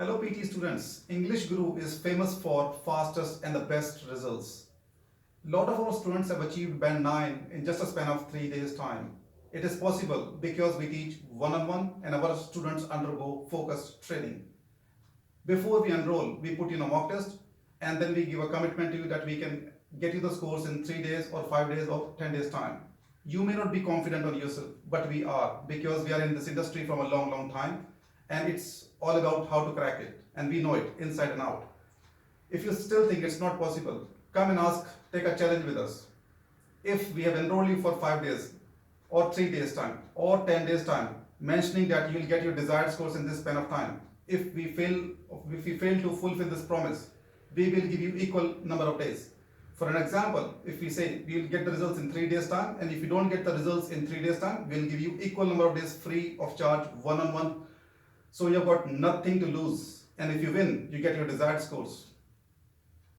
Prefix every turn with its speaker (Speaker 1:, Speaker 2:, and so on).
Speaker 1: Hello PT students, English Guru is famous for fastest and the best results. Lot of our students have achieved band 9 in just a span of 3 days time. It is possible because we teach one-on-one and our students undergo focused training. Before we enroll, we put in a mock test and then we give a commitment to you that we can get you the scores in 3 days or 5 days or 10 days time. You may not be confident on yourself, but we are because we are in this industry from a long time and it's all about how to crack it and we know it inside and out. If you still think it's not possible, come and ask, take a challenge with us. If we have enrolled you for 5 days or 3 days time or 10 days time, mentioning that you will get your desired scores in this span of time, if we fail to fulfill this promise, we will give you equal number of days. For an example, if we say we will get the results in 3 days time, and if you don't get the results in 3 days time, we will give you equal number of days free of charge, one-on-one. So you've got nothing to lose, and if you win, you get your desired scores.